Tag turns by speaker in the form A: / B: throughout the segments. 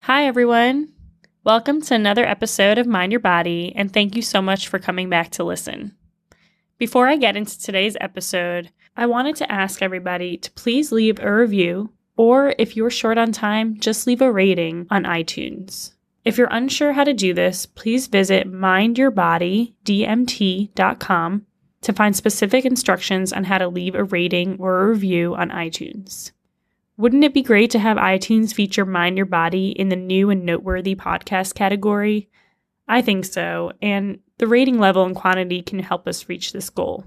A: Hi, everyone. Welcome to another episode of Mind Your Body, and thank you so much for coming back to listen. Before I get into today's episode, I wanted to ask everybody to please leave a review, or if you're short on time, just leave a rating on iTunes. If you're unsure how to do this, please visit mindyourbodydmt.com to find specific instructions on how to leave a rating or a review on iTunes. Wouldn't it be great to have iTunes feature Mind Your Body in the new and noteworthy podcast category? I think so, and the rating level and quantity can help us reach this goal.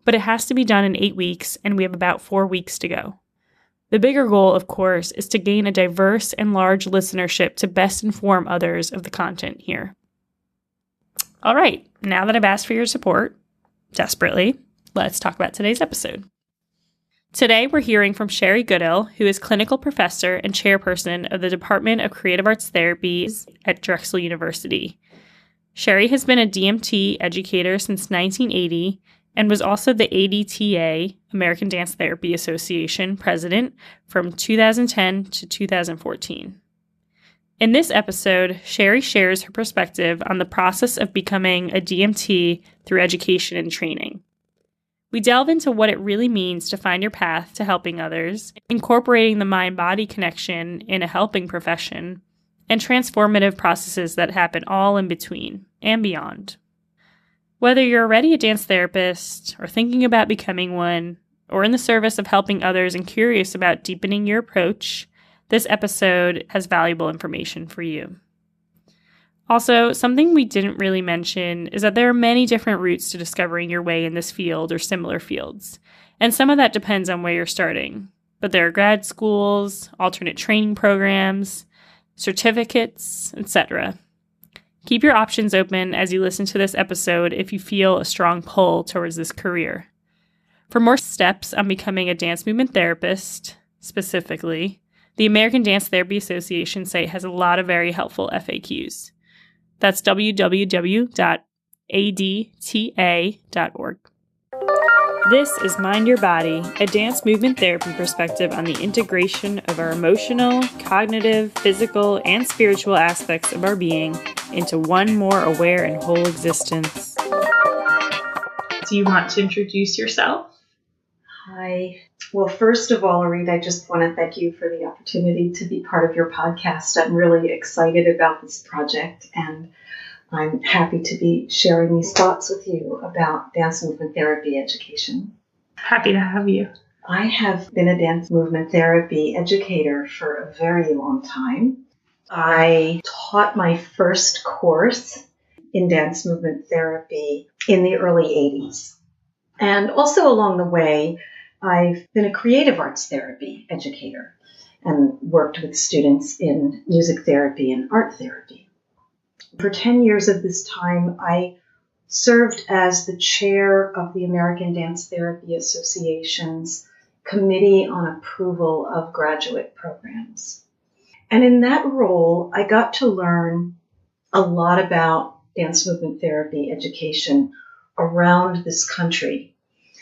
A: But it has to be done in 8 weeks, and we have about 4 weeks to go. The bigger goal, of course, is to gain a diverse and large listenership to best inform others of the content here. All right, now that I've asked for your support, desperately, let's talk about today's episode. Today, we're hearing from Sherry Goodill, who is clinical professor and chairperson of the Department of Creative Arts Therapy at Drexel University. Sherry has been a DMT educator since 1980 and was also the ADTA, American Dance Therapy Association, president from 2010 to 2014. In this episode, Sherry shares her perspective on the process of becoming a DMT through education and training. We delve into what it really means to find your path to helping others, incorporating the mind-body connection in a helping profession, and transformative processes that happen all in between and beyond. Whether you're already a dance therapist, or thinking about becoming one, or in the service of helping others and curious about deepening your approach, this episode has valuable information for you. Also, something we didn't really mention is that there are many different routes to discovering your way in this field or similar fields, and some of that depends on where you're starting. But there are grad schools, alternate training programs, certificates, etc. Keep your options open as you listen to this episode if you feel a strong pull towards this career. For more steps on becoming a dance movement therapist, specifically, the American Dance Therapy Association site has a lot of very helpful FAQs. That's www.adta.org. This is Mind Your Body, a dance movement therapy perspective on the integration of our emotional, cognitive, physical, and spiritual aspects of our being into one more aware and whole existence. Do you want to introduce yourself?
B: Hi. Well, first of all, Aretha, I just want to thank you for the opportunity to be part of your podcast. I'm really excited about this project, and I'm happy to be sharing these thoughts with you about dance movement therapy education.
A: Happy to have you.
B: I have been a dance movement therapy educator for a very long time. I taught my first course in dance movement therapy in the early 80s. And also along the way, I've been a creative arts therapy educator and worked with students in music therapy and art therapy. For 10 years of this time, I served as the chair of the American Dance Therapy Association's Committee on Approval of Graduate Programs. And in that role, I got to learn a lot about dance movement therapy education around this country,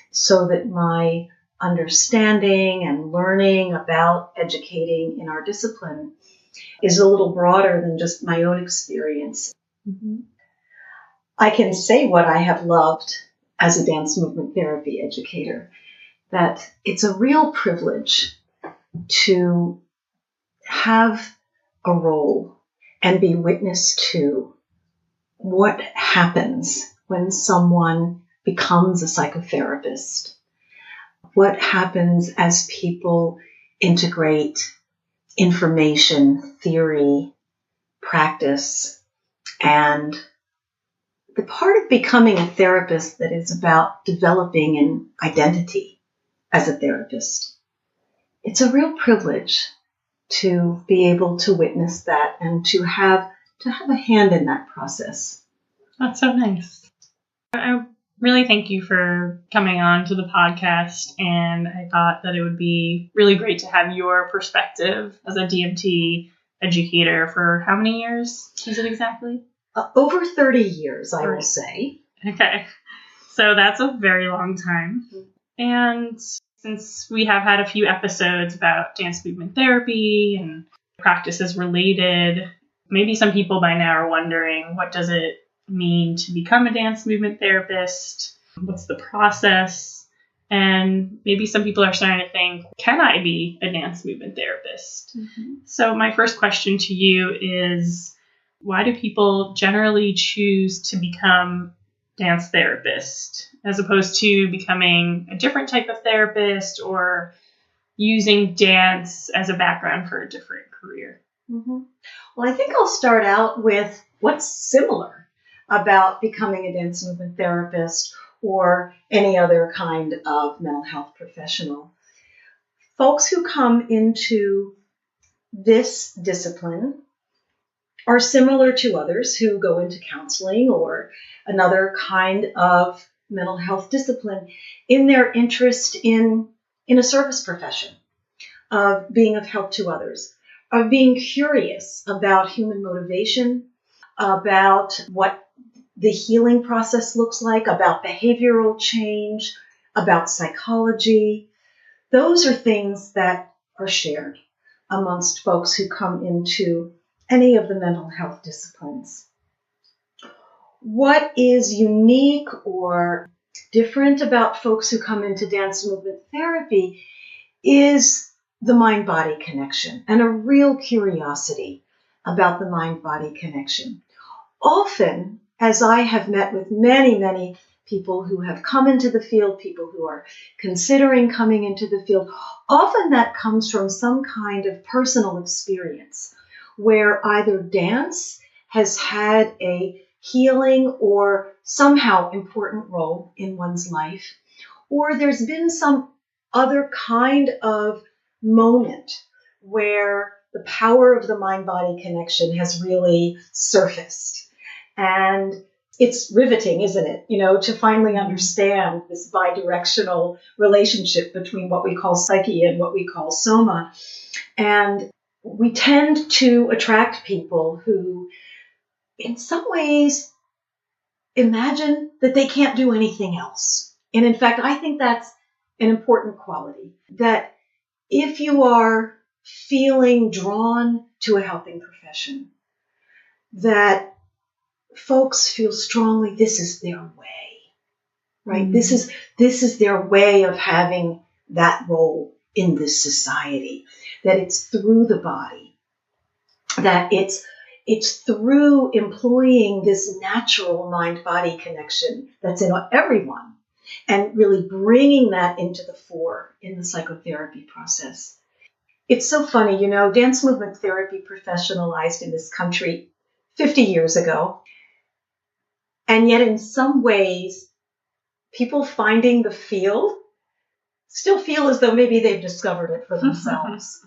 B: so that my understanding and learning about educating in our discipline is a little broader than just my own experience. Mm-hmm. I can say what I have loved as a dance movement therapy educator, that it's a real privilege to have a role and be witness to what happens when someone becomes a psychotherapist. What happens as people integrate information, theory, practice, and the part of becoming a therapist that is about developing an identity as a therapist. It's a real privilege to be able to witness that and to have a hand in that process.
A: That's so nice. I really thank you for coming on to the podcast, and I thought that it would be really great to have your perspective as a DMT educator for how many years is it exactly?
B: Over 30 years, I will say.
A: Okay. So that's a very long time. And since we have had a few episodes about dance movement therapy and practices related. Maybe some people by now are wondering, what does it mean to become a dance movement therapist? What's the process? And maybe some people are starting to think, can I be a dance movement therapist? Mm-hmm. So my first question to you is, why do people generally choose to become dance therapist as opposed to becoming a different type of therapist or using dance as a background for a different career?
B: Mm-hmm. Well, I think I'll start out with what's similar about becoming a dance movement therapist or any other kind of mental health professional. Folks who come into this discipline are similar to others who go into counseling or another kind of mental health discipline in their interest in a service profession, of being of help to others, of being curious about human motivation, about what the healing process looks like, about behavioral change, about psychology. Those are things that are shared amongst folks who come into any of the mental health disciplines. What is unique or different about folks who come into dance movement therapy is the mind-body connection and a real curiosity about the mind-body connection. Often, as I have met with many, many people who have come into the field, people who are considering coming into the field, often that comes from some kind of personal experience where either dance has had a healing or somehow important role in one's life, or there's been some other kind of moment where the power of the mind-body connection has really surfaced. And it's riveting, isn't it? To finally understand this bidirectional relationship between what we call psyche and what we call soma. And we tend to attract people who, in some ways, imagine that they can't do anything else. And in fact, I think that's an important quality, that if you are feeling drawn to a helping profession, that folks feel strongly this is their way, right? Mm-hmm. This is their way of having that role in this society, that it's through the body, that it's through employing this natural mind-body connection that's in everyone and really bringing that into the fore in the psychotherapy process. It's so funny, dance movement therapy professionalized in this country 50 years ago. And yet in some ways, people finding the field still feel as though maybe they've discovered it for themselves.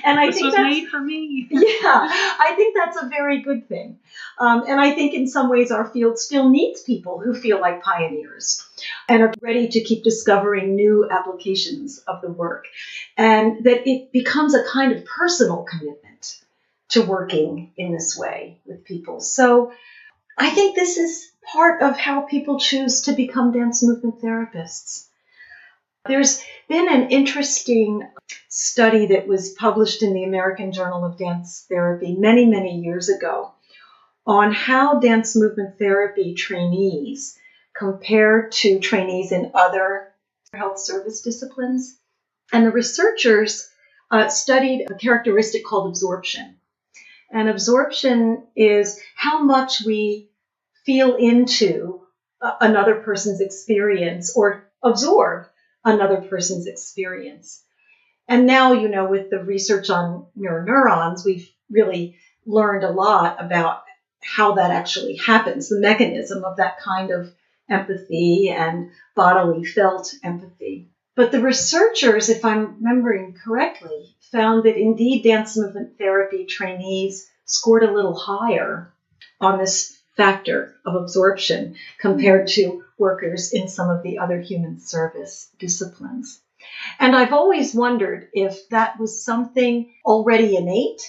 B: And I think
A: was made for me.
B: Yeah, I think that's a very good thing. And I think in some ways our field still needs people who feel like pioneers and are ready to keep discovering new applications of the work. And that it becomes a kind of personal commitment to working in this way with people. So I think this is part of how people choose to become dance movement therapists. There's been an interesting study that was published in the American Journal of Dance Therapy many, many years ago on how dance movement therapy trainees compare to trainees in other health service disciplines. And the researchers studied a characteristic called absorption. And absorption is how much we feel into another person's experience or absorb another person's experience. And now, with the research on mirror neurons, we've really learned a lot about how that actually happens, the mechanism of that kind of empathy and bodily felt empathy. But the researchers, if I'm remembering correctly, found that indeed dance movement therapy trainees scored a little higher on this factor of absorption compared to workers in some of the other human service disciplines. And I've always wondered if that was something already innate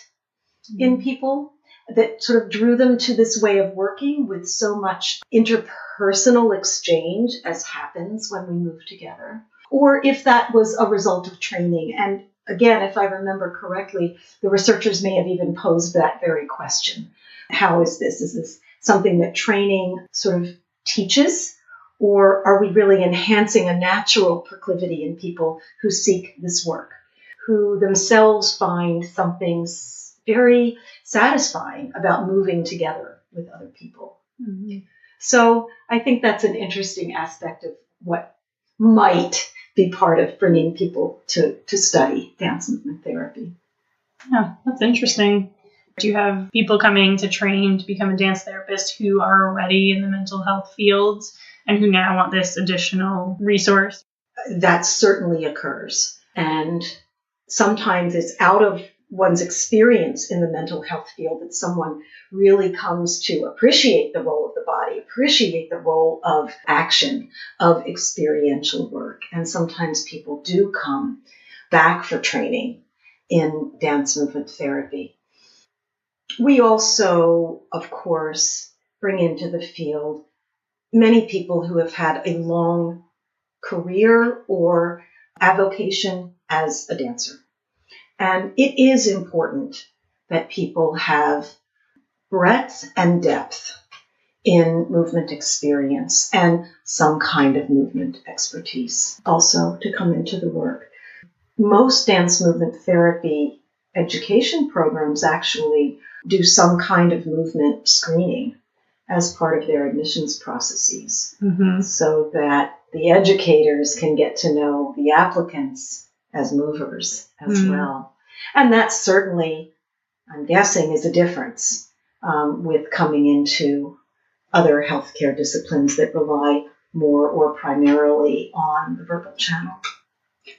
B: in people that sort of drew them to this way of working with so much interpersonal exchange as happens when we move together, or if that was a result of training. And again, if I remember correctly, the researchers may have even posed that very question. How is this? Is this something that training sort of teaches? Or are we really enhancing a natural proclivity in people who seek this work, who themselves find something very satisfying about moving together with other people? Mm-hmm. So I think that's an interesting aspect of what might be part of bringing people to study dance movement therapy.
A: Yeah, that's interesting. Do you have people coming to train to become a dance therapist who are already in the mental health fields and who now want this additional resource?
B: That certainly occurs. And sometimes it's out of one's experience in the mental health field that someone really comes to appreciate the role of the body, appreciate the role of action, of experiential work. And sometimes people do come back for training in dance movement therapy. We also, of course, bring into the field many people who have had a long career or avocation as a dancer. And it is important that people have breadth and depth in movement experience and some kind of movement expertise also to come into the work. Most dance movement therapy education programs actually do some kind of movement screening as part of their admissions processes, so that the educators can get to know the applicants as movers as well. And that certainly, I'm guessing, is a difference with coming into other healthcare disciplines that rely more or primarily on the verbal channel.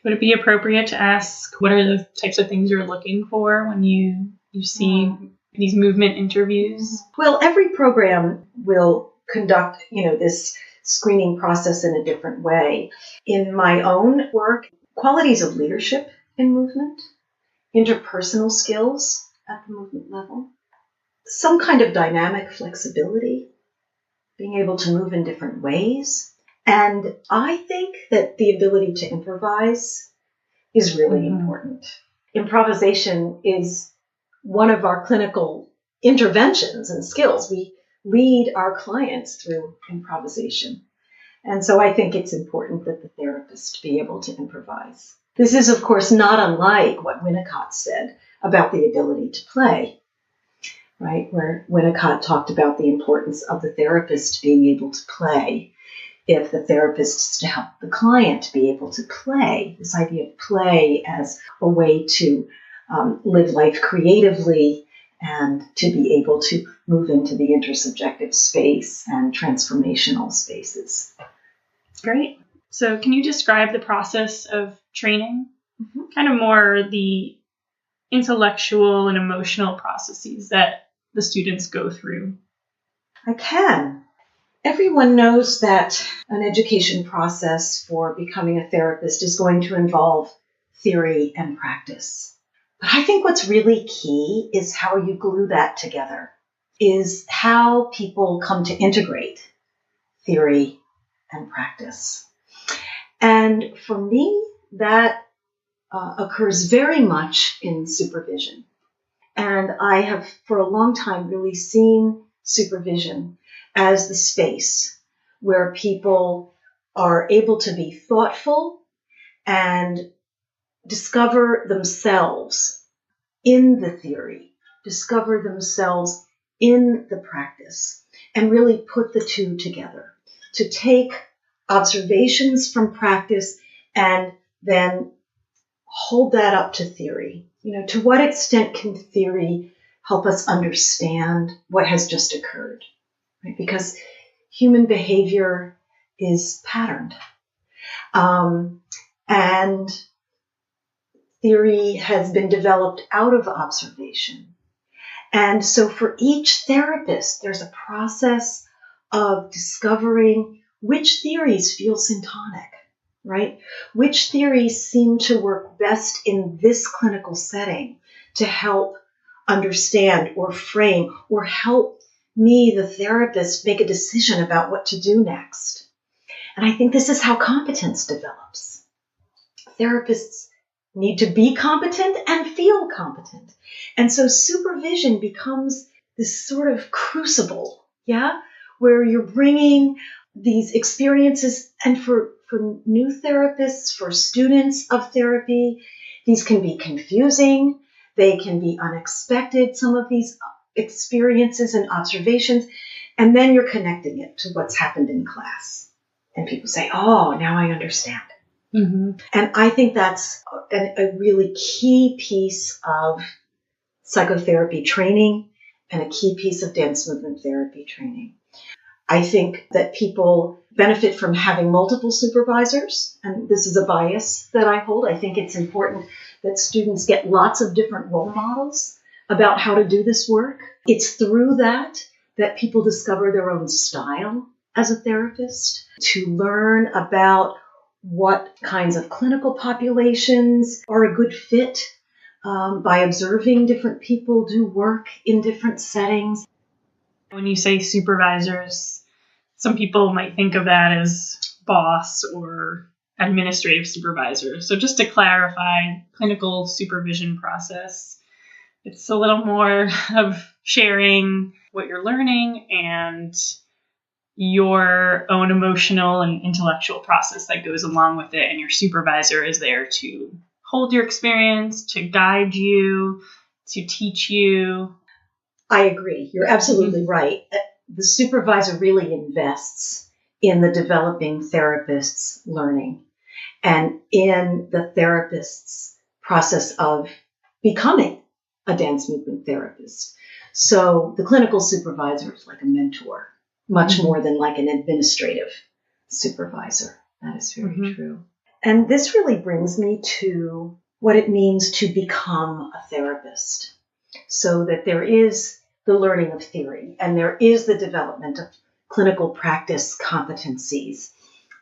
A: Would it be appropriate to ask what are the types of things you're looking for when you see these movement interviews?
B: Well, every program will conduct, this screening process in a different way. In my own work, qualities of leadership in movement, interpersonal skills at the movement level, some kind of dynamic flexibility, being able to move in different ways. And I think that the ability to improvise is really important. Improvisation is one of our clinical interventions and skills. We lead our clients through improvisation. And so I think it's important that the therapist be able to improvise. This is, of course, not unlike what Winnicott said about the ability to play, right? Where Winnicott talked about the importance of the therapist being able to play. If the therapist is to help the client be able to play, this idea of play as a way to live life creatively and to be able to move into the intersubjective space and transformational spaces.
A: Great. So can you describe the process of training? Kind of more the intellectual and emotional processes that the students go through.
B: I can. Everyone knows that an education process for becoming a therapist is going to involve theory and practice. But I think what's really key is how you glue that together, is how people come to integrate theory and practice. And for me, that occurs very much in supervision. And I have, for a long time, really seen supervision as the space where people are able to be thoughtful and discover themselves in the theory, discover themselves in the practice, and really put the two together, to take observations from practice and then hold that up to theory. To what extent can theory help us understand what has just occurred? Right? Because human behavior is patterned. And theory has been developed out of observation. And so for each therapist, there's a process of discovering which theories feel syntonic, right? Which theories seem to work best in this clinical setting to help understand or frame or help me, the therapist, make a decision about what to do next. And I think this is how competence develops. Therapists need to be competent and feel competent. And so supervision becomes this sort of crucible, where you're bringing these experiences. And for new therapists, for students of therapy, these can be confusing. They can be unexpected, some of these experiences and observations. And then you're connecting it to what's happened in class. And people say, oh, now I understand. Mm-hmm. And I think that's a really key piece of psychotherapy training and a key piece of dance movement therapy training. I think that people benefit from having multiple supervisors, and this is a bias that I hold. I think it's important that students get lots of different role models about how to do this work. It's through that people discover their own style as a therapist, to learn about what kinds of clinical populations are a good fit by observing different people do work in different settings.
A: When you say supervisors, some people might think of that as boss or administrative supervisor. So just to clarify, clinical supervision process, it's a little more of sharing what you're learning and your own emotional and intellectual process that goes along with it. And your supervisor is there to hold your experience, to guide you, to teach you.
B: I agree. You're absolutely right. The supervisor really invests in the developing therapist's learning and in the therapist's process of becoming a dance movement therapist. So the clinical supervisor is like a mentor, much more than like an administrative supervisor. That is very true. And this really brings me to what it means to become a therapist. So that there is the learning of theory and there is the development of clinical practice competencies.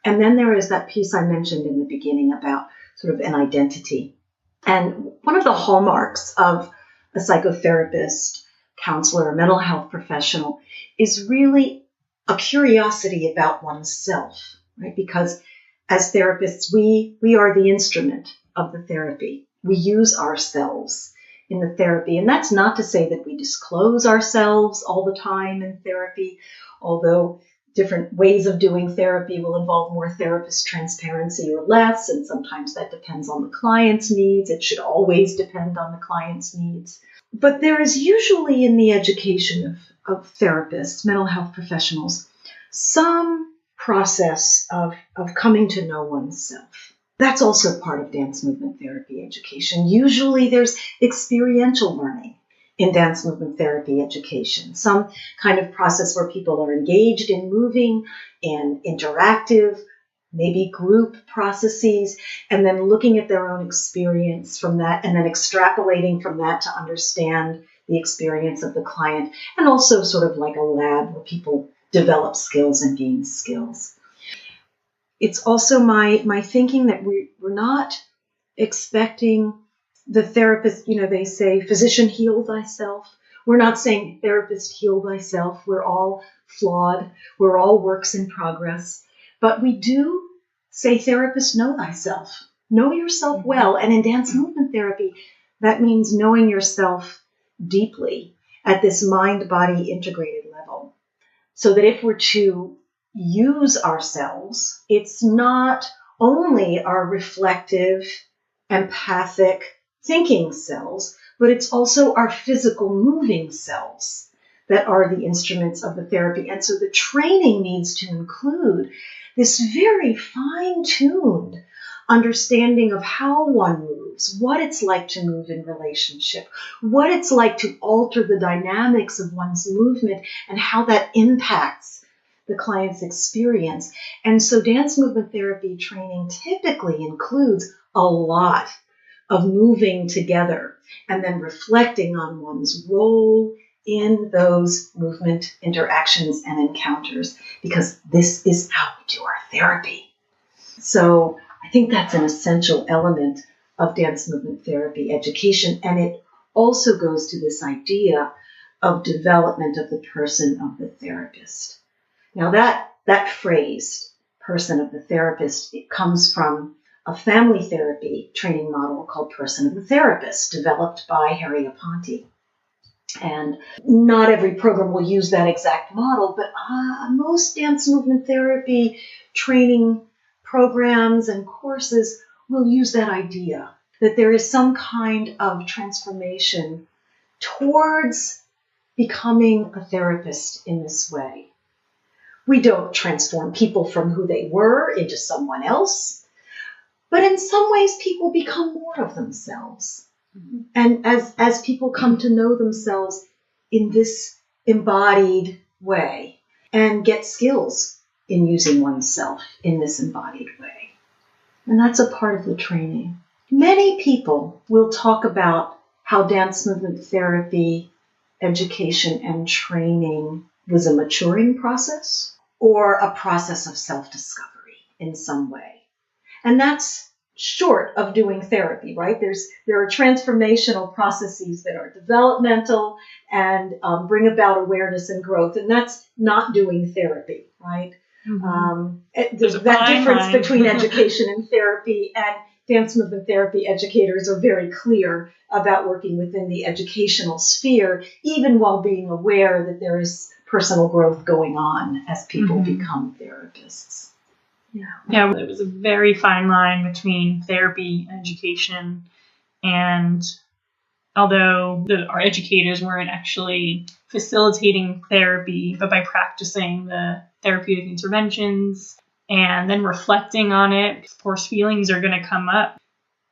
B: And then there is that piece I mentioned in the beginning about sort of an identity. And one of the hallmarks of a psychotherapist, counselor, or mental health professional is really a curiosity about oneself, right? Because as therapists, we are the instrument of the therapy. We use ourselves in the therapy. And that's not to say that we disclose ourselves all the time in therapy, although different ways of doing therapy will involve more therapist transparency or less, and sometimes that depends on the client's needs. It should always depend on the client's needs. But there is usually in the education of therapists, mental health professionals, some process of coming to know oneself. That's also part of dance movement therapy education. Usually there's experiential learning in dance movement therapy education, some kind of process where people are engaged in moving in interactive, maybe group processes, and then looking at their own experience from that and then extrapolating from that to understand the experience of the client, and also sort of like a lab where people develop skills and gain skills. It's also my thinking that we're not expecting the therapist, they say, physician heal thyself. We're not saying therapist heal thyself. We're all flawed. We're all works in progress. But we do say therapist know thyself. Know yourself well. And in dance movement therapy, that means knowing yourself deeply at this mind-body integrated level. So that if we're to use ourselves, it's not only our reflective, empathic, thinking cells, but it's also our physical moving cells that are the instruments of the therapy. And so the training needs to include this very fine-tuned understanding of how one moves, what it's like to move in relationship, what it's like to alter the dynamics of one's movement, and how that impacts the client's experience. And so dance movement therapy training typically includes a lot of moving together and then reflecting on one's role in those movement interactions and encounters, because this is how we do our therapy. So I think that's an essential element of dance movement therapy education, and it also goes to this idea of development of the person of the therapist. Now that phrase, person of the therapist, it comes from a family therapy training model called Person of the Therapist, developed by Harry Aponte. And not every program will use that exact model, but most dance movement therapy training programs and courses will use that idea, that there is some kind of transformation towards becoming a therapist in this way. We don't transform people from who they were into someone else, but in some ways people become more of themselves. And as people come to know themselves in this embodied way and get skills in using oneself in this embodied way. And that's a part of the training. Many people will talk about how dance movement therapy, education, and training was a maturing process or a process of self-discovery in some way. And that's short of doing therapy, right? There are transformational processes that are developmental and bring about awareness and growth, and that's not doing therapy, right?
A: Mm-hmm.
B: There's that difference between education and therapy, and dance movement therapy educators are very clear about working within the educational sphere, even while being aware that there is personal growth going on as people become therapists.
A: Yeah, it was a very fine line between therapy and education. And although our educators weren't actually facilitating therapy, but by practicing the therapeutic interventions and then reflecting on it, of course, feelings are going to come up.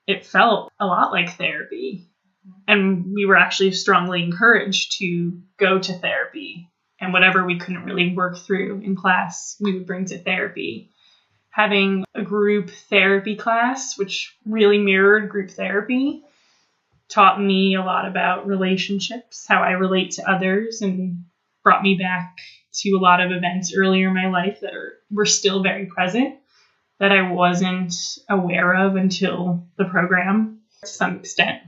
A: It felt a lot like therapy. And we were actually strongly encouraged to go to therapy. And whatever we couldn't really work through in class, we would bring to therapy. Having a group therapy class, which really mirrored group therapy, taught me a lot about relationships, how I relate to others, and brought me back to a lot of events earlier in my life that were still very present, that I wasn't aware of until the program to some extent.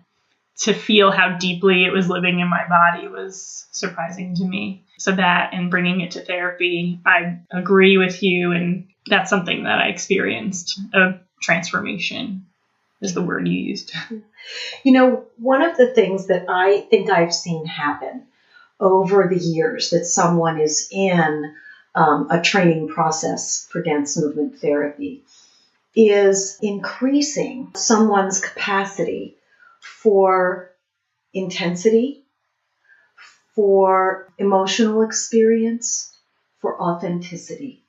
A: To feel how deeply it was living in my body was surprising to me. So that and bringing it to therapy, I agree with you, and that's something that I experienced. A transformation is the word you used.
B: You know, one of the things that I think I've seen happen over the years that someone is in a training process for dance movement therapy is increasing someone's capacity for intensity, for emotional experience, for authenticity.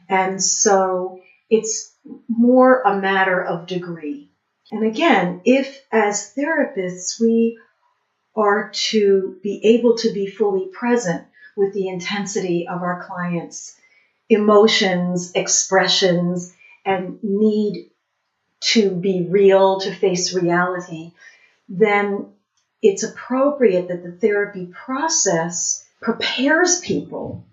B: And so it's more a matter of degree. And again, if as therapists we are to be able to be fully present with the intensity of our clients' emotions, expressions, and need to be real, to face reality, then it's appropriate that the therapy process prepares people.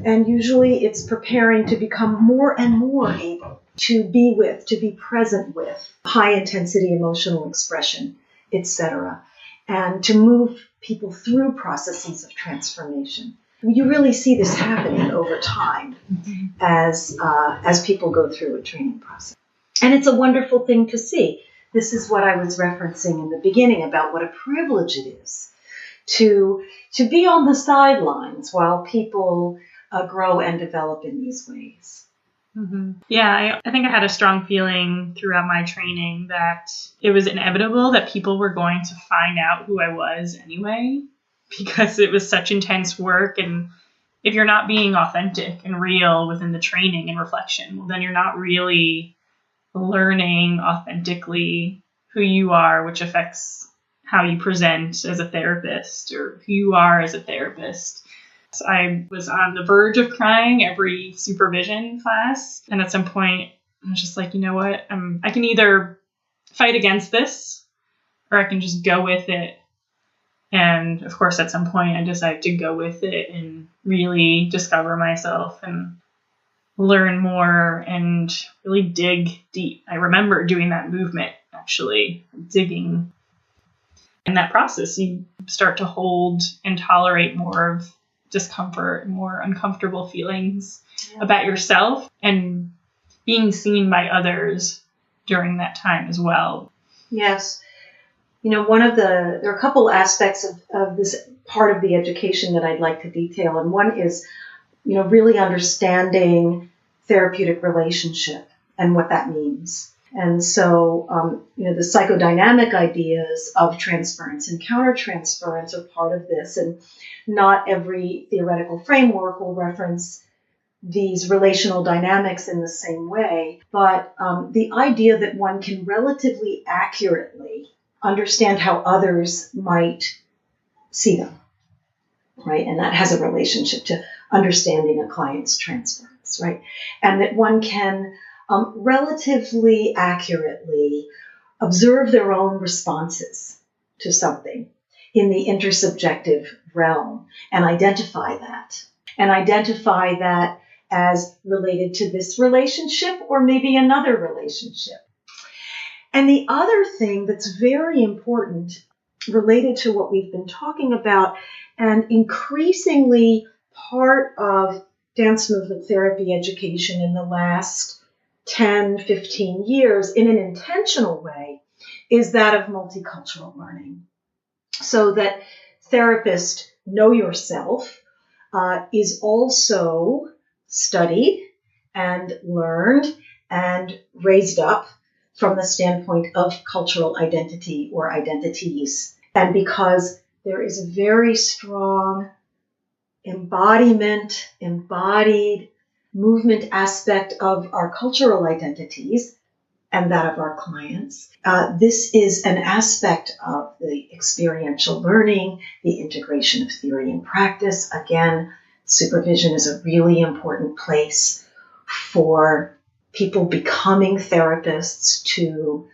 B: And usually it's preparing to become more and more able to be with, to be present with high intensity emotional expression, etc., and to move people through processes of transformation. You really see this happening over time as people go through a training process. And it's a wonderful thing to see. This is what I was referencing in the beginning about what a privilege it is to be on the sidelines while people grow and develop in these ways.
A: Mm-hmm. Yeah, I think I had a strong feeling throughout my training that it was inevitable that people were going to find out who I was anyway, because it was such intense work. And if you're not being authentic and real within the training and reflection, well, then you're not really learning authentically who you are, which affects how you present as a therapist or who you are as a therapist. So I was on the verge of crying every supervision class. And at some point, I was just like, you know what? I can either fight against this or I can just go with it. And of course, at some point, I decided to go with it and really discover myself and learn more and really dig deep. I remember doing that movement, actually, digging. In that process, you start to hold and tolerate more of discomfort, more uncomfortable feelings about yourself, and being seen by others during that time as well.
B: Yes. There are a couple aspects of this part of the education that I'd like to detail. And one is, really understanding therapeutic relationship and what that means. And so, the psychodynamic ideas of transference and countertransference are part of this. And not every theoretical framework will reference these relational dynamics in the same way. But the idea that one can relatively accurately understand how others might see them, right? And that has a relationship to understanding a client's transference, right? And that one can relatively accurately observe their own responses to something in the intersubjective realm and identify that. And identify that as related to this relationship or maybe another relationship. And the other thing that's very important related to what we've been talking about and increasingly part of dance movement therapy education in the last 10, 15 years in an intentional way is that of multicultural learning. So that therapists know yourself is also studied and learned and raised up from the standpoint of cultural identity or identities. And because there is a very strong embodied movement aspect of our cultural identities and that of our clients, this is an aspect of the experiential learning, the integration of theory and practice. Again, supervision is a really important place for people becoming therapists to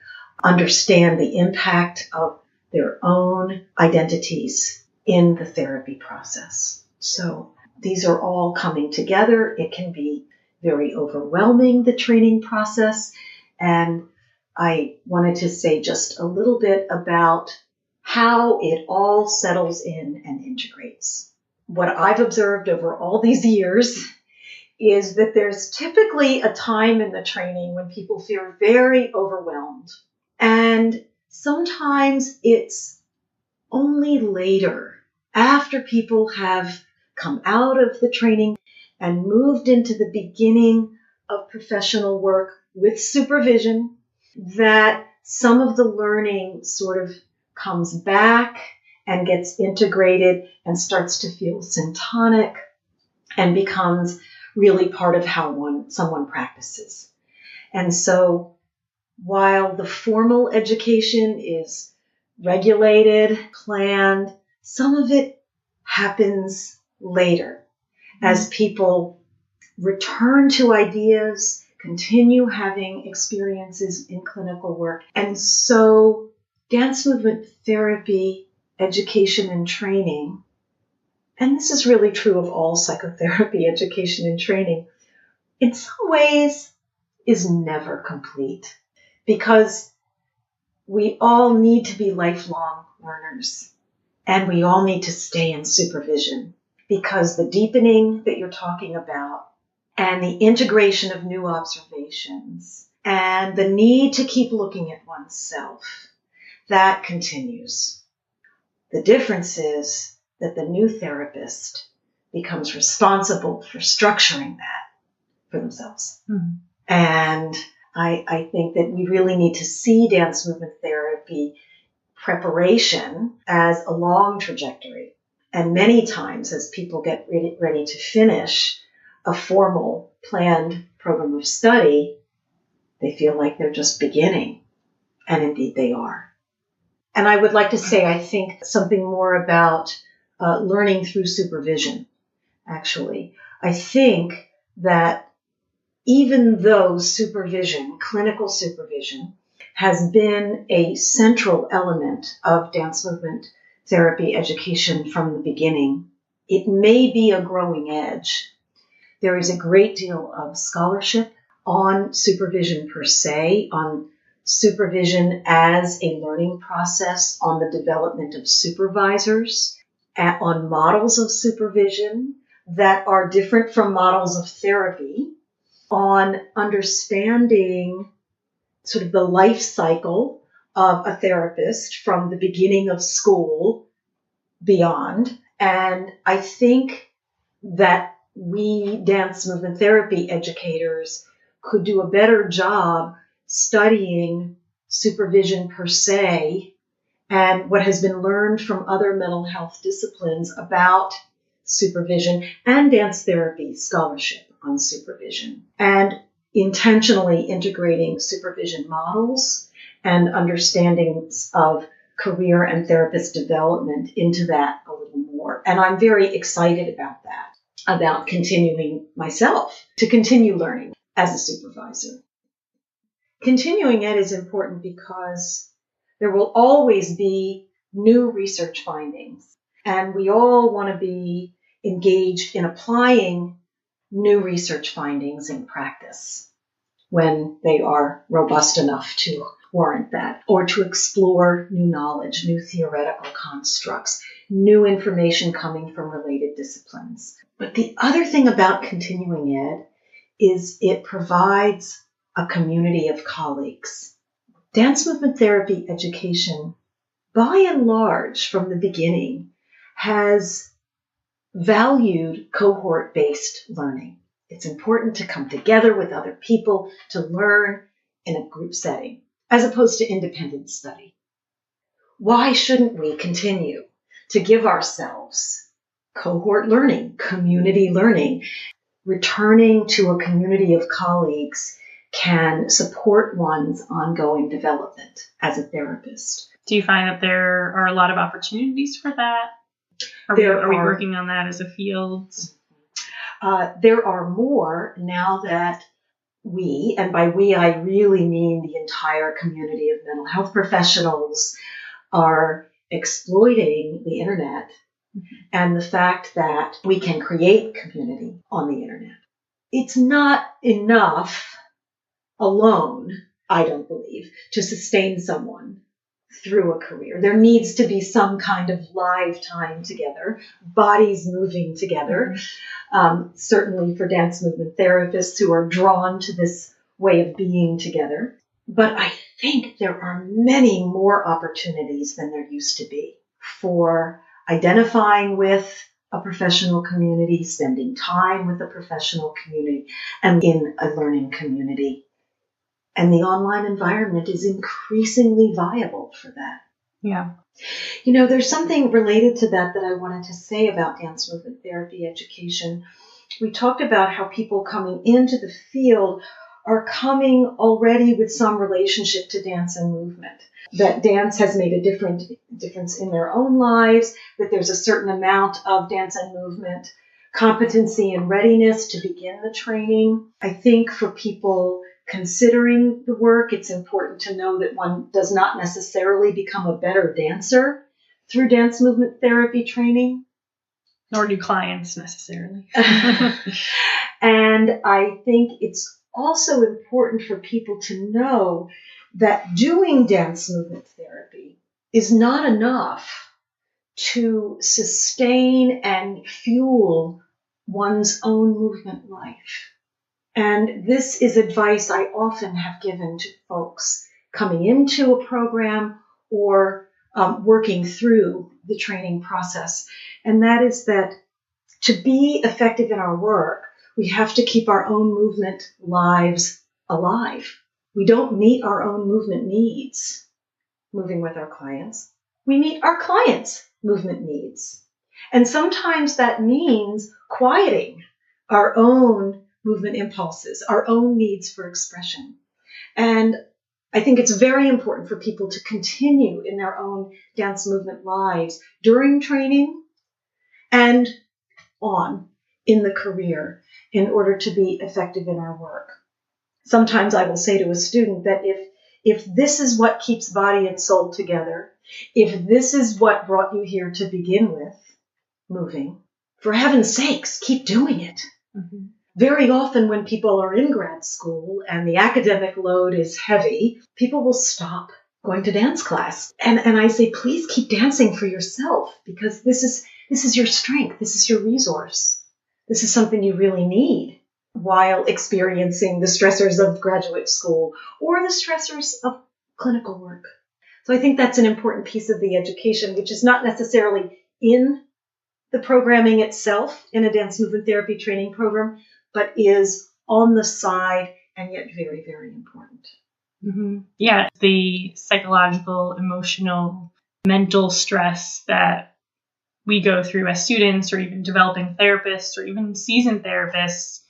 B: understand the impact of their own identities in the therapy process. So these are all coming together. It can be very overwhelming, the training process. And I wanted to say just a little bit about how it all settles in and integrates. What I've observed over all these years is that there's typically a time in the training when people feel very overwhelmed. And sometimes it's only later, after people have come out of the training and moved into the beginning of professional work with supervision, that some of the learning sort of comes back and gets integrated and starts to feel syntonic and becomes really part of how someone practices. And so while the formal education is regulated, planned, some of it happens later as people return to ideas, continue having experiences in clinical work. And so dance movement therapy, education and training, and this is really true of all psychotherapy, education and training, in some ways is never complete because we all need to be lifelong learners and we all need to stay in supervision because the deepening that you're talking about and the integration of new observations and the need to keep looking at oneself, that continues. The difference is that the new therapist becomes responsible for structuring that for themselves. Mm-hmm. And I think that we really need to see dance movement therapy preparation as a long trajectory. And many times as people get ready to finish a formal planned program of study, they feel like they're just beginning. And indeed they are. And I would like to say, I think something more about learning through supervision, actually. I think that even though supervision, clinical supervision, has been a central element of dance movement therapy education from the beginning, it may be a growing edge. There is a great deal of scholarship on supervision per se, on supervision as a learning process, on the development of supervisors, on models of supervision that are different from models of therapy, on understanding sort of the life cycle of a therapist from the beginning of school beyond. And I think that we dance movement therapy educators could do a better job studying supervision per se and what has been learned from other mental health disciplines about supervision and dance therapy scholarship on supervision, and intentionally integrating supervision models and understandings of career and therapist development into that a little more. And I'm very excited about that, about continuing myself to continue learning as a supervisor. Continuing ed is important because there will always be new research findings, and we all want to be engaged in applying new research findings in practice when they are robust enough to warrant that, or to explore new knowledge, new theoretical constructs, new information coming from related disciplines. But the other thing about continuing ed is it provides a community of colleagues. Dance movement therapy education, by and large, from the beginning, has valued cohort-based learning. It's important to come together with other people to learn in a group setting, as opposed to independent study. Why shouldn't we continue to give ourselves cohort learning, community learning? Returning to a community of colleagues can support one's ongoing development as a therapist.
A: Do you find that there are a lot of opportunities for that? Are we working on that as a field?
B: There are more now that we, and by we I really mean the entire community of mental health professionals, are exploiting the internet and the fact that we can create community on the internet. It's not enough alone, I don't believe, to sustain someone through a career. There needs to be some kind of live time together, bodies moving together, certainly for dance movement therapists who are drawn to this way of being together. But I think there are many more opportunities than there used to be for identifying with a professional community, spending time with a professional community, and in a learning community. And the online environment is increasingly viable for that.
A: Yeah.
B: You know, there's something related to that I wanted to say about dance movement therapy education. We talked about how people coming into the field are coming already with some relationship to dance and movement, that dance has made a difference in their own lives, that there's a certain amount of dance and movement competency and readiness to begin the training. I think for people considering the work, it's important to know that one does not necessarily become a better dancer through dance movement therapy training.
A: Nor do clients necessarily.
B: And I think it's also important for people to know that doing dance movement therapy is not enough to sustain and fuel one's own movement life. And this is advice I often have given to folks coming into a program or working through the training process. And that is that to be effective in our work, we have to keep our own movement lives alive. We don't meet our own movement needs moving with our clients. We meet our clients' movement needs. And sometimes that means quieting our own movement impulses, our own needs for expression. And I think it's very important for people to continue in their own dance movement lives during training and on in the career in order to be effective in our work. Sometimes I will say to a student that if this is what keeps body and soul together, if this is what brought you here to begin with, moving, for heaven's sakes, keep doing it. Mm-hmm. Very often when people are in grad school and the academic load is heavy, people will stop going to dance class. And I say, please keep dancing for yourself, because this is your strength. This is your resource. This is something you really need while experiencing the stressors of graduate school or the stressors of clinical work. So I think that's an important piece of the education, which is not necessarily in the programming itself in a dance movement therapy training program, but is on the side and yet very, very important.
A: Mm-hmm. Yeah, the psychological, emotional, mental stress that we go through as students or even developing therapists or even seasoned therapists,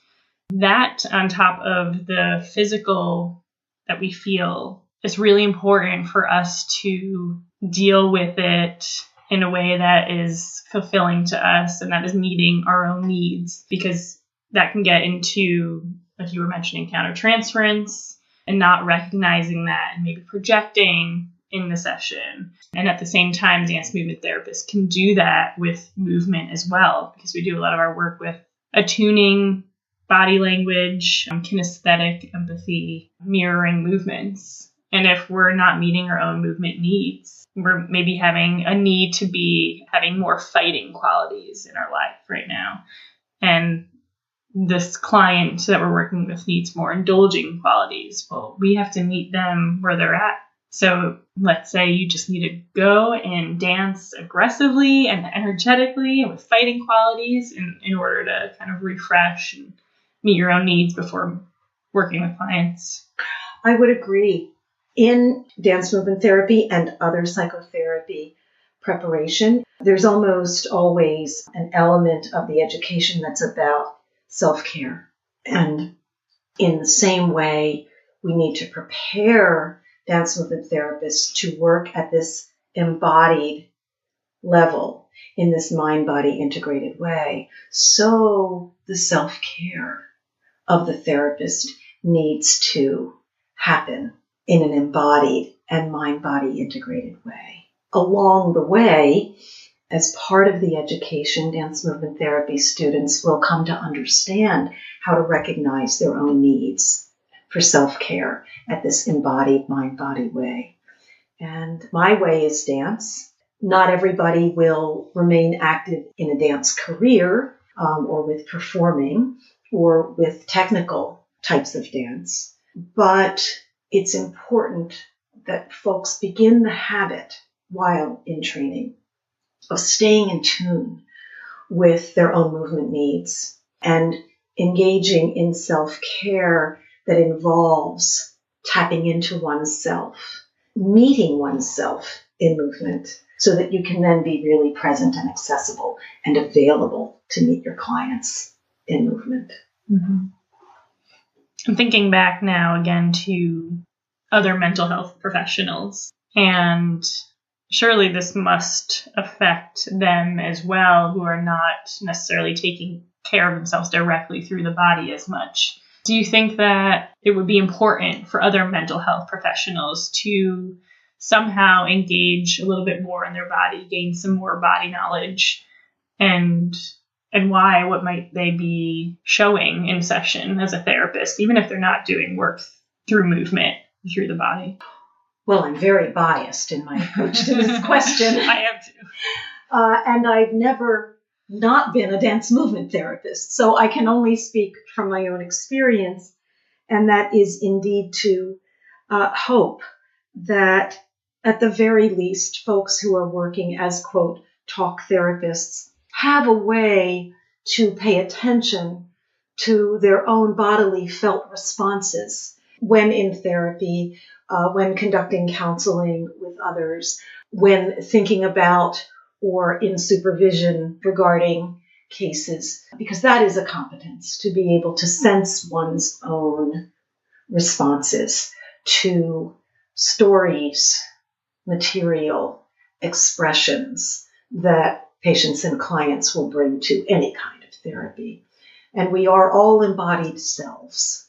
A: that on top of the physical that we feel is really important for us to deal with it in a way that is fulfilling to us and that is meeting our own needs, because that can get into, like you were mentioning, countertransference and not recognizing that and maybe projecting in the session. And at the same time, dance movement therapists can do that with movement as well, because we do a lot of our work with attuning body language, kinesthetic empathy, mirroring movements. And if we're not meeting our own movement needs, we're maybe having a need to be having more fighting qualities in our life right now. And this client that we're working with needs more indulging qualities. Well, we have to meet them where they're at. So let's say you just need to go and dance aggressively and energetically and with fighting qualities in order to kind of refresh and meet your own needs before working with clients.
B: I would agree. In dance movement therapy and other psychotherapy preparation, there's almost always an element of the education that's about self-care. And in the same way, we need to prepare dance movement therapists to work at this embodied level in this mind-body integrated way. So the self-care of the therapist needs to happen in an embodied and mind-body integrated way. Along the way, as part of the education, dance movement therapy students will come to understand how to recognize their own needs for self-care at this embodied mind-body way. And my way is dance. Not everybody will remain active in a dance career or with performing or with technical types of dance. But it's important that folks begin the habit while in training of staying in tune with their own movement needs and engaging in self-care that involves tapping into oneself, meeting oneself in movement so that you can then be really present and accessible and available to meet your clients in movement.
A: Mm-hmm. I'm thinking back now again to other mental health professionals, and surely this must affect them as well, who are not necessarily taking care of themselves directly through the body as much. Do you think that it would be important for other mental health professionals to somehow engage a little bit more in their body, gain some more body knowledge, and why? What might they be showing in session as a therapist, even if they're not doing work through movement, through the body?
B: Well, I'm very biased in my approach to this question.
A: I am too.
B: And I've never not been a dance movement therapist, so I can only speak from my own experience, and that is indeed to hope that at the very least, folks who are working as, quote, talk therapists have a way to pay attention to their own bodily felt responses when in therapy, when conducting counseling with others, when thinking about or in supervision regarding cases, because that is a competence to be able to sense one's own responses to stories, material, expressions that patients and clients will bring to any kind of therapy. And we are all embodied selves.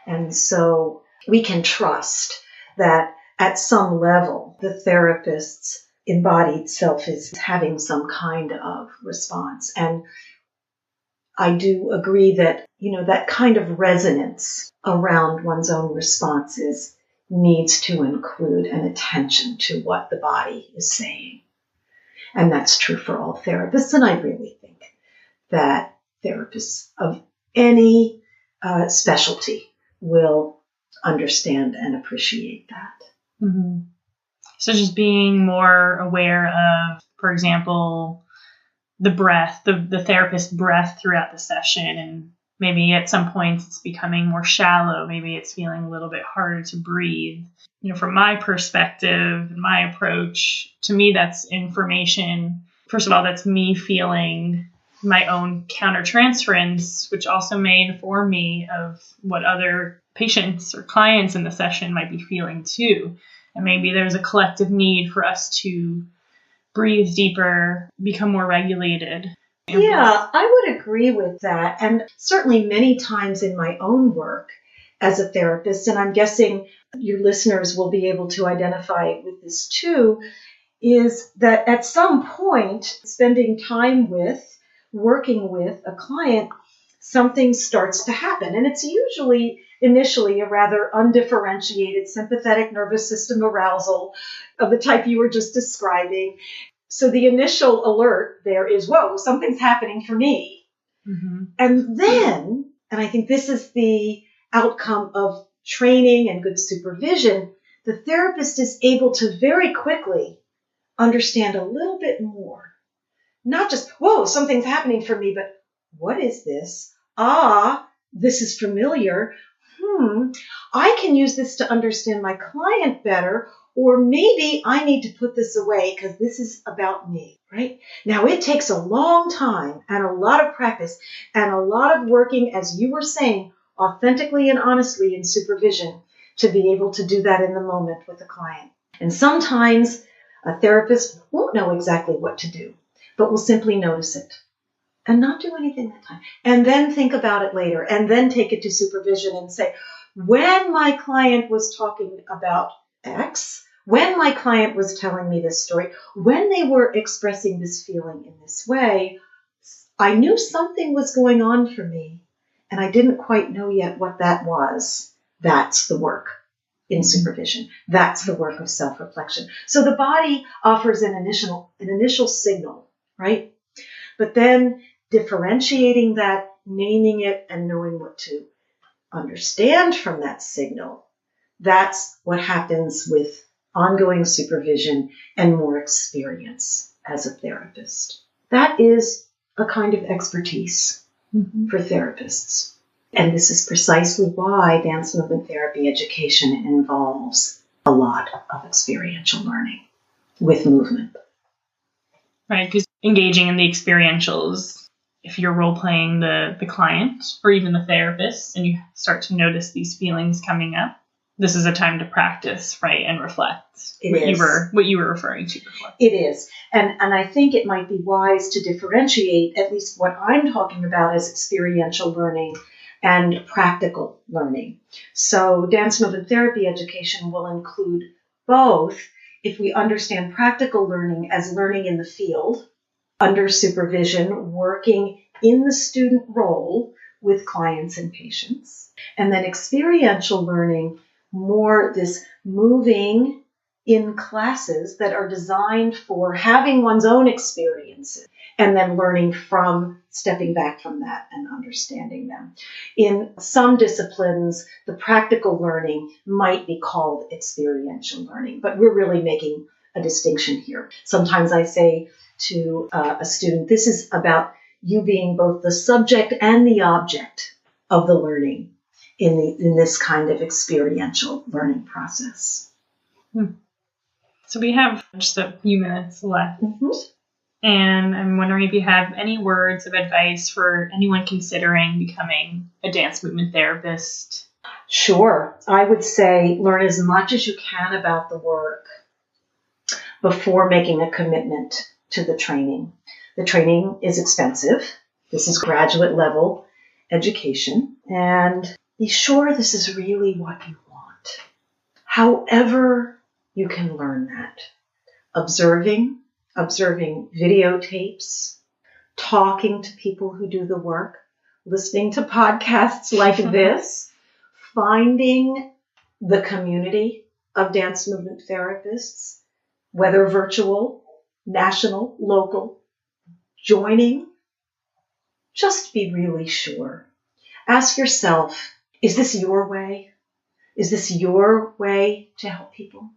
B: And so we can trust that at some level, the therapist's embodied self is having some kind of response. And I do agree that, that kind of resonance around one's own responses needs to include an attention to what the body is saying. And that's true for all therapists. And I really think that therapists of any specialty will understand and appreciate that.
A: Mm-hmm. So just being more aware of, for example, the breath, the therapist's breath throughout the session, and maybe at some points it's becoming more shallow. Maybe it's feeling a little bit harder to breathe. From my perspective, my approach, to me, that's information. First of all, that's me feeling my own countertransference, which also may inform me of what other patients or clients in the session might be feeling too. And maybe there's a collective need for us to breathe deeper, become more regulated.
B: Yeah, I would agree with that. And certainly many times in my own work as a therapist, and I'm guessing your listeners will be able to identify with this too, is that at some point, spending time with, working with a client, something starts to happen. And it's usually initially a rather undifferentiated sympathetic nervous system arousal of the type you were just describing. So the initial alert there is, whoa, something's happening for me. Mm-hmm. And then, and I think this is the outcome of training and good supervision, the therapist is able to very quickly understand a little bit more. Not just, whoa, something's happening for me, but what is this? This is familiar. I can use this to understand my client better, or maybe I need to put this away because this is about me, right? Now, it takes a long time and a lot of practice and a lot of working, as you were saying, authentically and honestly in supervision to be able to do that in the moment with the client. And sometimes a therapist won't know exactly what to do, but will simply notice it and not do anything that time. And then think about it later and then take it to supervision and say, when my client was talking about X, when my client was telling me this story, when they were expressing this feeling in this way, I knew something was going on for me, and I didn't quite know yet what that was. That's the work in supervision. That's the work of self-reflection. So the body offers an initial signal, right? But then differentiating that, naming it, and knowing what to understand from that signal, that's what happens with ongoing supervision and more experience as a therapist. That is a kind of expertise for therapists. And this is precisely why dance movement therapy education involves a lot of experiential learning with movement.
A: Right, because engaging in the experientials, if you're role-playing the client or even the therapist and you start to notice these feelings coming up, this is a time to practice, right, and reflect. What you were referring to before.
B: It is. And I think it might be wise to differentiate at least what I'm talking about as experiential learning and practical learning. So dance movement therapy education will include both if we understand practical learning as learning in the field, under supervision, working in the student role with clients and patients, and then experiential learning, more this moving in classes that are designed for having one's own experiences and then learning from stepping back from that and understanding them. In some disciplines, the practical learning might be called experiential learning, but we're really making a distinction here. Sometimes I say to a student, this is about you being both the subject and the object of the learning in this kind of experiential learning process.
A: So we have just a few minutes left. And I'm wondering if you have any words of advice for anyone considering becoming a dance movement therapist.
B: Sure. I would say learn as much as you can about the work before making a commitment to the training. The training is expensive. This is graduate level education. And be sure this is really what you want. However you can learn that. Observing videotapes, talking to people who do the work, listening to podcasts like this, finding the community of dance movement therapists, whether virtual, national, local, joining. Just be really sure. Ask yourself, is this your way? Is this your way to help people?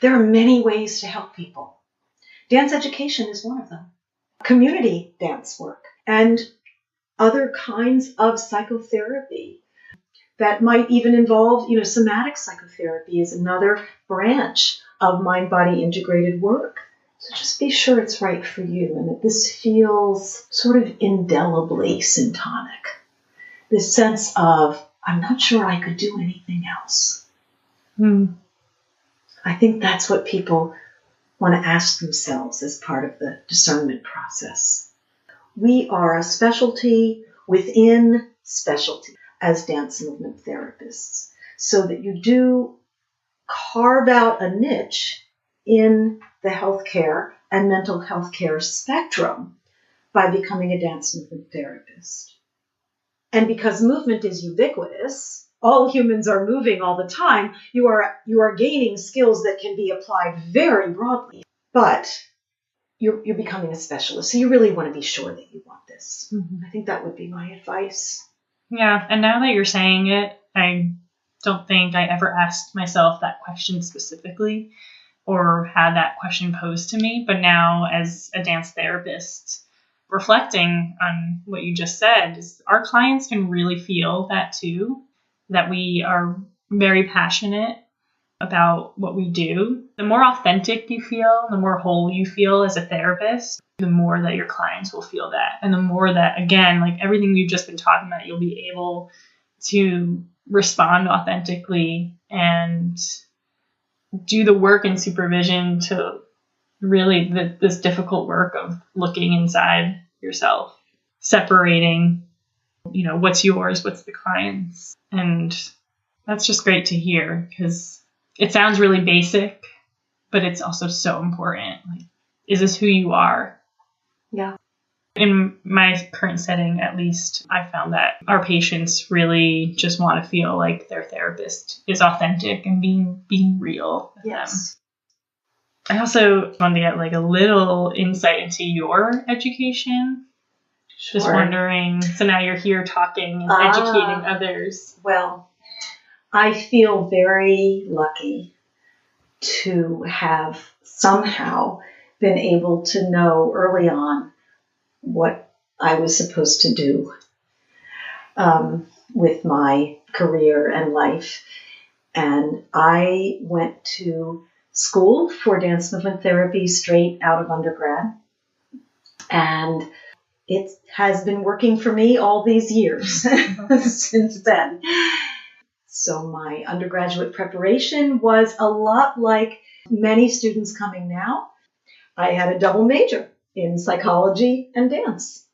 B: There are many ways to help people. Dance education is one of them. Community dance work and other kinds of psychotherapy that might even involve, somatic psychotherapy is another branch of mind-body integrated work. So just be sure it's right for you and that this feels sort of indelibly syntonic. This sense of, I'm not sure I could do anything else. I think that's what people want to ask themselves as part of the discernment process. We are a specialty within specialty as dance movement therapists, so that you do carve out a niche in the healthcare and mental health care spectrum by becoming a dance movement therapist. And because movement is ubiquitous, all humans are moving all the time, you are gaining skills that can be applied very broadly. But you're becoming a specialist, so you really want to be sure that you want this. I think that would be my advice.
A: Yeah, and now that you're saying it, I don't think I ever asked myself that question specifically or had that question posed to me. But now, as a dance therapist, reflecting on what you just said, is our clients can really feel that too, that we are very passionate about what we do. The more authentic you feel, the more whole you feel as a therapist, the more that your clients will feel that. And the more that, again, like everything we've just been talking about, you'll be able to respond authentically and do the work and supervision to really this difficult work of looking inside yourself, separating, what's yours, what's the client's. And that's just great to hear, because it sounds really basic, but it's also so important. Like, is this who you are?
B: Yeah.
A: In my current setting, at least, I found that our patients really just want to feel like their therapist is authentic and being real with them. I also wanted to get like a little insight into your education. Sure. Just wondering, so now you're here talking and educating others.
B: Well, I feel very lucky to have somehow been able to know early on what I was supposed to do with my career and life. And I went to school for dance movement therapy straight out of undergrad. And it has been working for me all these years since then. So my undergraduate preparation was a lot like many students coming now. I had a double major in psychology and dance.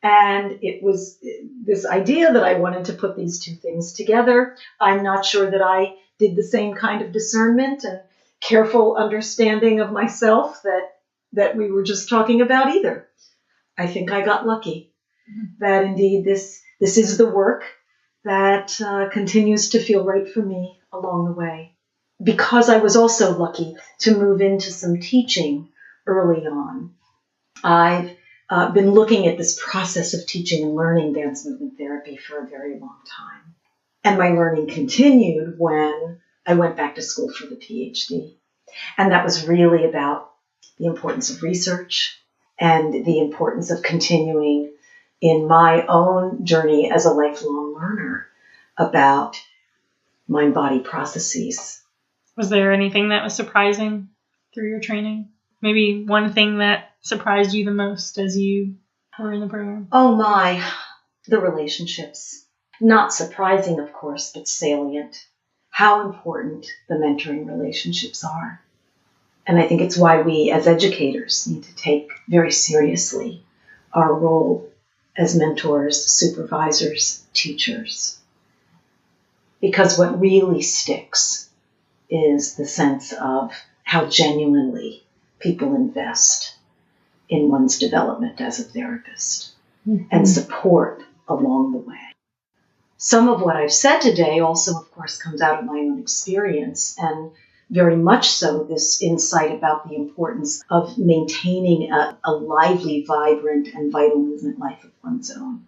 B: And it was this idea that I wanted to put these two things together. I'm not sure that I did the same kind of discernment and careful understanding of myself that we were just talking about either. I think I got lucky that indeed this is the work that continues to feel right for me along the way. Because I was also lucky to move into some teaching early on, I've been looking at this process of teaching and learning dance movement therapy for a very long time. And my learning continued when I went back to school for the PhD. And that was really about the importance of research and the importance of continuing in my own journey as a lifelong learner about mind-body processes.
A: Was there anything that was surprising through your training? Maybe one thing that surprised you the most as you were in the program?
B: Oh my, the relationships. Not surprising, of course, but salient. How important the mentoring relationships are. And I think it's why we as educators need to take very seriously our role as mentors, supervisors, teachers. Because what really sticks is the sense of how genuinely people invest in one's development as a therapist and support along the way. Some of what I've said today also, of course, comes out of my own experience, and very much so this insight about the importance of maintaining a lively, vibrant, and vital movement life of one's own.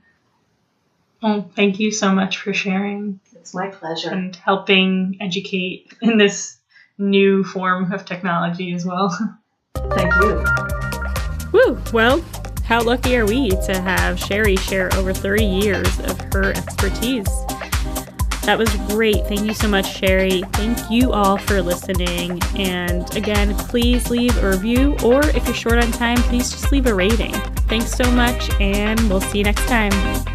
A: Well, thank you so much for sharing.
B: It's my pleasure.
A: And helping educate in this new form of technology as well.
B: Thank you.
A: Woo! Well, how lucky are we to have Sherry share over 30 years of her expertise? That was great. Thank you so much, Sherry. Thank you all for listening. And again, please leave a review, or if you're short on time, please just leave a rating. Thanks so much, and we'll see you next time.